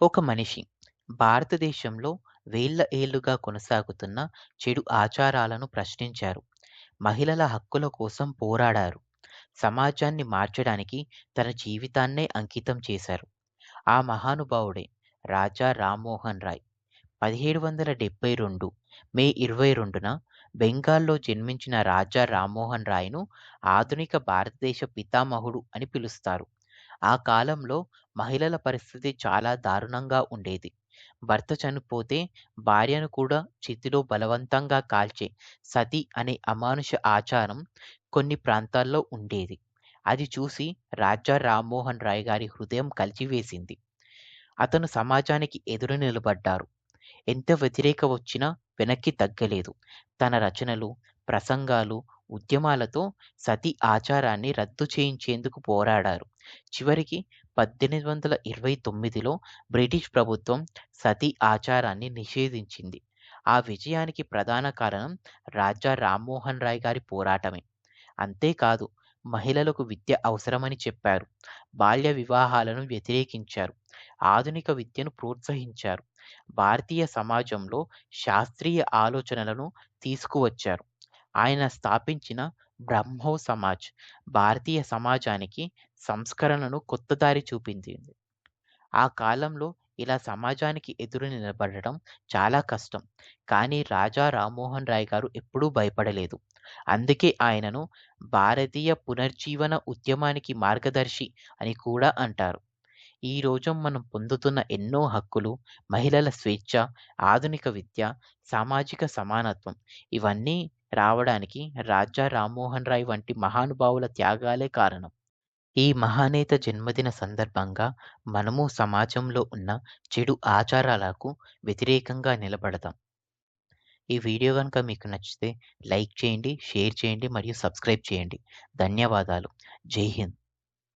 ఒక మనిషి భారతదేశంలో వేళ్ల ఏళ్లుగా కొనసాగుతున్న చెడు ఆచారాలను ప్రశ్నించారు. మహిళల హక్కుల కోసం పోరాడారు. సమాజాన్ని మార్చడానికి తన జీవితాన్నే అంకితం చేశారు. ఆ మహానుభావుడే రాజా రామ్మోహన్ రాయ్. 1772 మే 22న బెంగాల్లో జన్మించిన రాజా రామ్మోహన్ రాయ్‌ను ఆధునిక భారతదేశ పితామహుడు అని పిలుస్తారు. ఆ కాలంలో మహిళల పరిస్థితి చాలా దారుణంగా ఉండేది. భర్త చనిపోతే భార్యను కూడా చితిలో బలవంతంగా కాల్చే సతి అనే అమానుష ఆచారం కొన్ని ప్రాంతాల్లో ఉండేది. అది చూసి రాజా రామ్మోహన్ రాయ్ గారి హృదయం కలిచివేసింది. అతను సమాజానికి ఎదురు నిలబడ్డారు. ఎంత వ్యతిరేక వచ్చినా వెనక్కి తగ్గలేదు. తన రచనలు, ప్రసంగాలు, ఉద్యమాలతో సతీ ఆచారాన్ని రద్దు చేయించేందుకు పోరాడారు. చివరికి 1829లో బ్రిటిష్ ప్రభుత్వం సతీ ఆచారాన్ని నిషేధించింది. ఆ విజయానికి ప్రధాన కారణం రాజా రామ్మోహన్ రాయ్ గారి పోరాటమే. అంతేకాదు, మహిళలకు విద్య అవసరమని చెప్పారు. బాల్య వివాహాలను వ్యతిరేకించారు. ఆధునిక విద్యను ప్రోత్సహించారు. భారతీయ సమాజంలో శాస్త్రీయ ఆలోచనలను తీసుకువచ్చారు. ఆయన స్థాపించిన బ్రహ్మో సమాజ్ భారతీయ సమాజానికి సంస్కరణను కొత్త దారి చూపించింది. ఆ కాలంలో ఇలా సమాజానికి ఎదురు నిలబడడం చాలా కష్టం. కానీ రాజా రామ్మోహన్ రాయ్ గారు ఎప్పుడూ భయపడలేదు. అందుకే ఆయనను భారతీయ పునర్జీవన ఉద్యమానికి మార్గదర్శి అని కూడా అంటారు. ఈ రోజు మనం పొందుతున్న ఎన్నో హక్కులు, మహిళల స్వేచ్ఛ, ఆధునిక విద్య, సామాజిక సమానత్వం ఇవన్నీ రావడానికి రాజా రామ్మోహన్ రాయ్ వంటి మహానుభావుల త్యాగాలే కారణం. ఈ మహానేత జన్మదిన సందర్భంగా మనము సమాజంలో ఉన్న చెడు ఆచారాలకు వ్యతిరేకంగా నిలబడదాం. ఈ వీడియో గనుక మీకు నచ్చితే లైక్ చేయండి, షేర్ చేయండి మరియు సబ్స్క్రైబ్ చేయండి. ధన్యవాదాలు. జై హింద్.